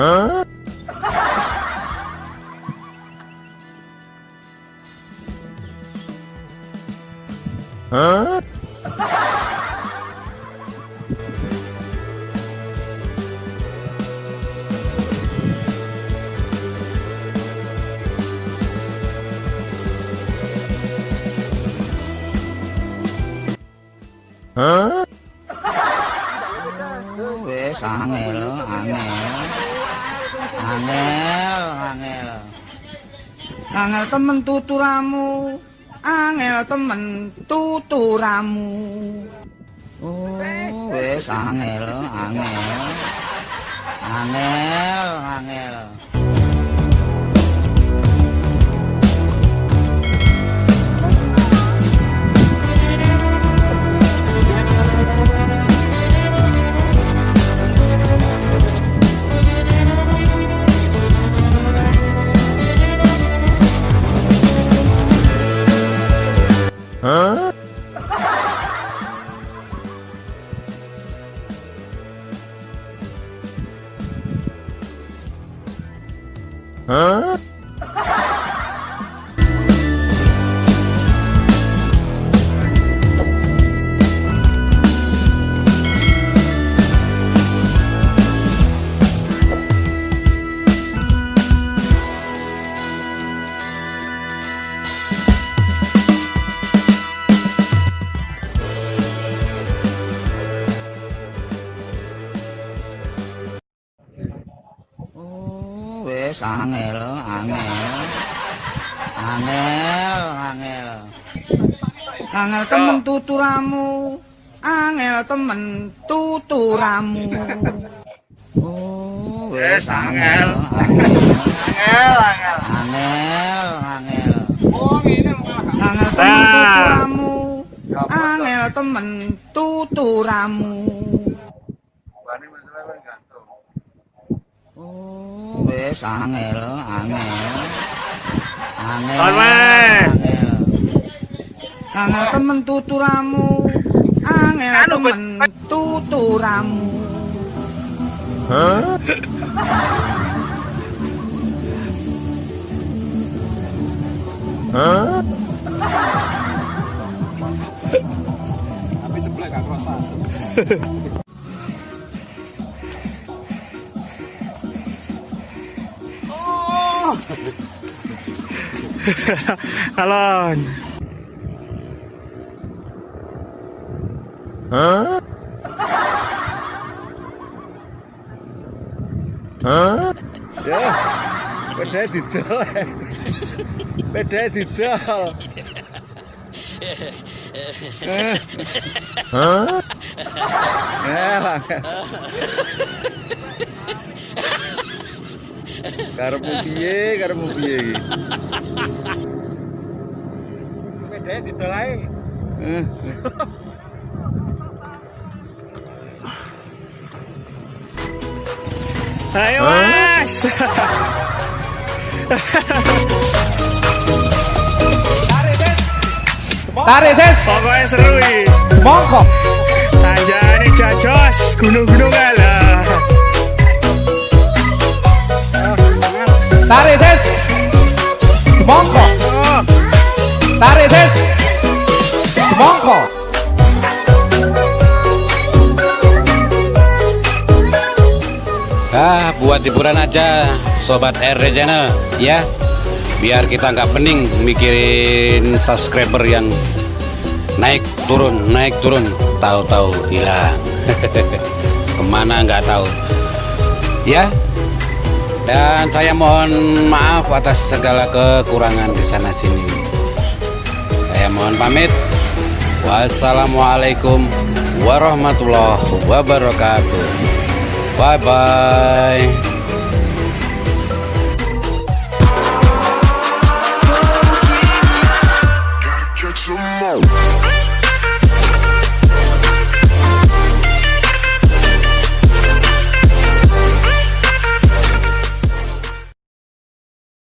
Hah? Hah? Hah? Wes angel, angel temen tuturamu, angel temen tuturamu. Oh, wes angel. Hah? Hah? Wes angel. Angel temen tuturamu, angel temen tuturamu. Oh, wes angel. Angel temen tuturamu, angel temen tuturamu. Oh, wes angel. Angel temen tuturamu, angel temen tuturamu. Hah? Hah? Tapi jeblek gak kerasa. Alon. Hah? Hah? Ya, bedanya didol. Bedanya didol. Hah? Ya, karepmu piye iki? Bedanya didol ae. Ayo Mas. Tarik Ses, Pokoknya seru iki. mongko. Tanjane jajos, gunung-gunung kalah. Tarik Ses, mongko. Tarik Ses, mongko. Buat hiburan aja Sobat RD Channel ya, biar kita nggak pening mikirin subscriber yang naik turun, tahu-tahu hilang. Kemana nggak tahu ya. Dan saya mohon maaf atas segala kekurangan di sana sini. Saya mohon pamit. Wassalamualaikum warahmatullahi wabarakatuh. Bye bye.